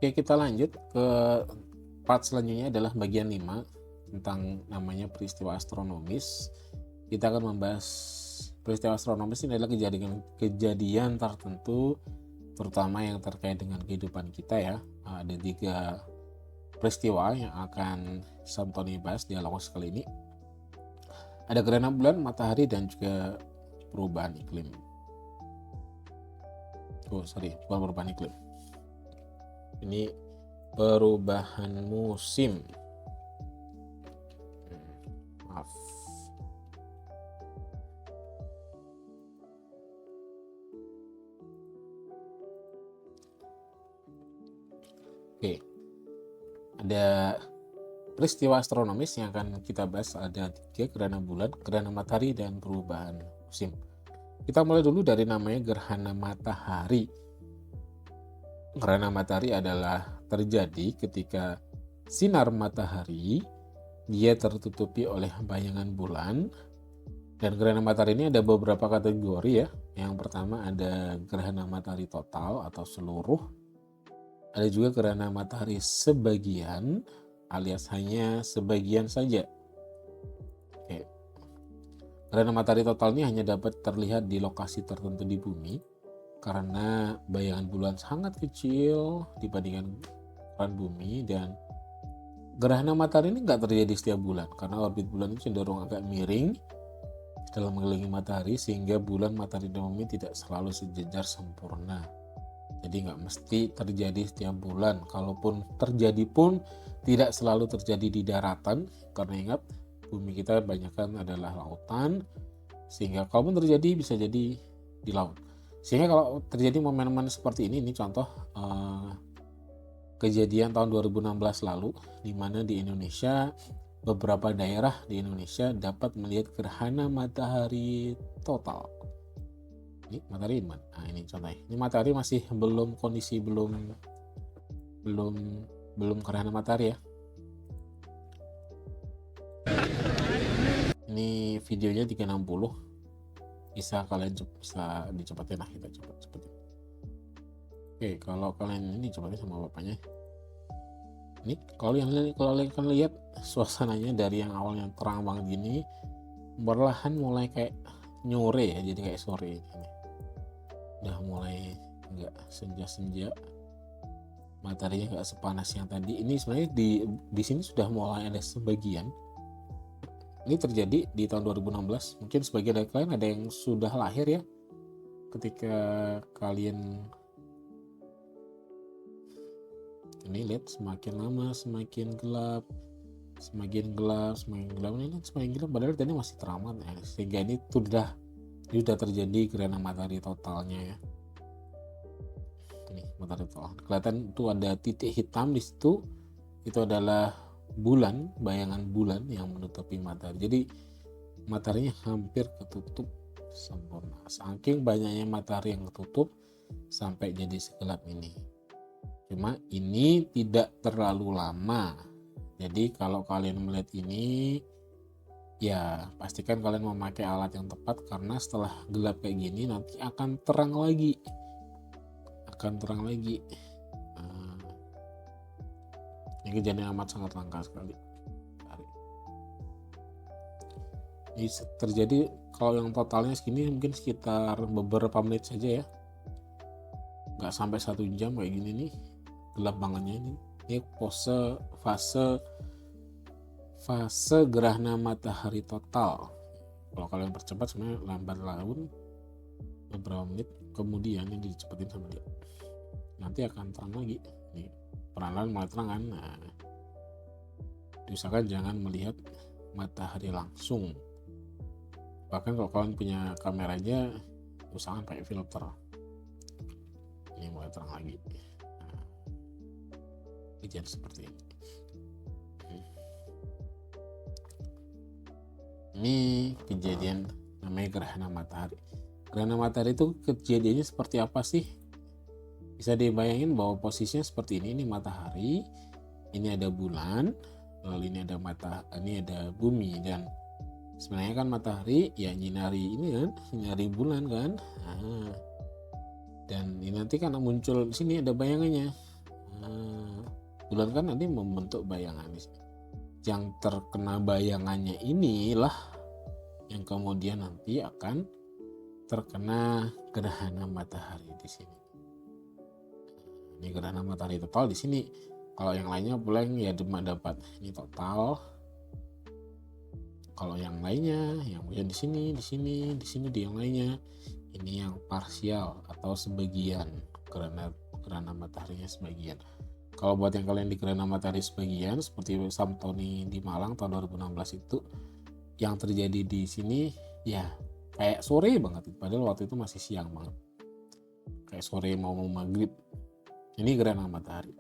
Oke, kita lanjut ke part selanjutnya adalah bagian 5 tentang namanya peristiwa astronomis. Kita akan membahas peristiwa astronomis ini adalah kejadian tertentu, terutama yang terkait dengan kehidupan kita ya. Ada 3 peristiwa yang akan Santoni bahas di Alawas kali ini. Ada gerhana bulan, matahari, dan juga perubahan iklim. Bukan perubahan iklim. Ini perubahan musim. Maaf. Oke. Ada peristiwa astronomis yang akan kita bahas, ada 3: gerhana bulan, gerhana matahari, dan perubahan musim. Kita mulai dulu dari namanya gerhana matahari. Gerhana matahari adalah terjadi ketika sinar matahari dia tertutupi oleh bayangan bulan. Dan gerhana matahari ini ada beberapa kategori ya. Yang pertama ada gerhana matahari total atau seluruh. Ada juga gerhana matahari sebagian alias hanya sebagian saja. Oke. Gerhana matahari total ini hanya dapat terlihat di lokasi tertentu di bumi karena bayangan bulan sangat kecil dibandingkan ukuran bumi, dan gerhana matahari ini nggak terjadi setiap bulan karena orbit bulan itu cenderung agak miring dalam mengelilingi matahari, sehingga bulan, matahari, dan bumi tidak selalu sejajar sempurna. Jadi nggak mesti terjadi setiap bulan. Kalaupun terjadi pun tidak selalu terjadi di daratan, karena ingat bumi kita kebanyakan adalah lautan, sehingga kalaupun terjadi bisa jadi di laut. Sehingga kalau terjadi momen-momen seperti ini contoh kejadian tahun 2016 lalu, di mana di Indonesia beberapa daerah di Indonesia dapat melihat gerhana matahari total. Ini matahari ini, nah ini contohnya. Ini matahari masih belum kondisi belum gerhana matahari ya. Ini videonya 360, bisa kalian bisa dicepatin lah, kita cepatin. Oke, kalau kalian ini cepatin sama bapaknya. Ini kalau kalian lihat suasananya dari yang awalnya terang banget gini, perlahan mulai kayak nyore ya, jadi kayak sore ini. Udah mulai enggak senja-senja, mataharinya enggak sepanas yang tadi. Ini sebenarnya di sini sudah mulai ada sebagian. Ini terjadi di tahun 2016. Mungkin sebagian dari kalian ada yang sudah lahir ya ketika kalian ini lihat, semakin lama semakin gelap, semakin gelap ini semakin gelap, padahal tadi masih terang ya. Sehingga ini sudah terjadi gerhana matahari totalnya ya. Ini matahari total, kelihatan tuh ada titik hitam di situ, itu adalah bulan, bayangan bulan yang menutupi matahari. Jadi mataharinya hampir ketutup sempurna, saking banyaknya matahari yang ketutup sampai jadi segelap ini. Cuma ini tidak terlalu lama, jadi kalau kalian melihat ini ya pastikan kalian memakai alat yang tepat, karena setelah gelap kayak gini nanti akan terang lagi, ini kejadian amat sangat langka sekali. Ini terjadi kalau yang totalnya segini mungkin sekitar beberapa menit saja ya, nggak sampai 1 jam kayak gini nih, gelap bangetnya ini. Ini fase gerhana matahari total. Kalau kalian percepat sebenarnya lambat laun beberapa menit kemudian ini dicepetin sama dia, nanti akan terang lagi. Nih perlahan mulai terang kan. Nah, diusahakan jangan melihat matahari langsung, bahkan kalau kalian punya kamera aja usahakan pakai filter. Ini mulai terang lagi. Nah, kejadian seperti ini. Ini kejadian namanya gerhana matahari. Gerhana matahari itu kejadiannya seperti apa sih? Bisa dibayangin bahwa posisinya seperti ini matahari, ini ada bulan, lalu ini ada bumi, dan sebenarnya kan matahari ya nyinari bulan kan. Nah, dan ini nanti kan muncul di sini ada bayangannya. Nah, bulan kan nanti membentuk bayangan di sini. Yang terkena bayangannya inilah yang kemudian nanti akan terkena gerhana matahari di sini. Ini gerhana matahari total di sini. Kalau yang lainnya blank ya cuma dapat ini total. Kalau yang lainnya, yang di sini, di yang lainnya, ini yang parsial atau sebagian, gerhana mataharinya sebagian. Kalau buat yang kalian di gerhana matahari sebagian, seperti Sam Tony di Malang tahun 2016 itu, yang terjadi di sini ya kayak sore banget, padahal waktu itu masih siang banget, kayak sore mau maghrib. Ini gerhana matahari.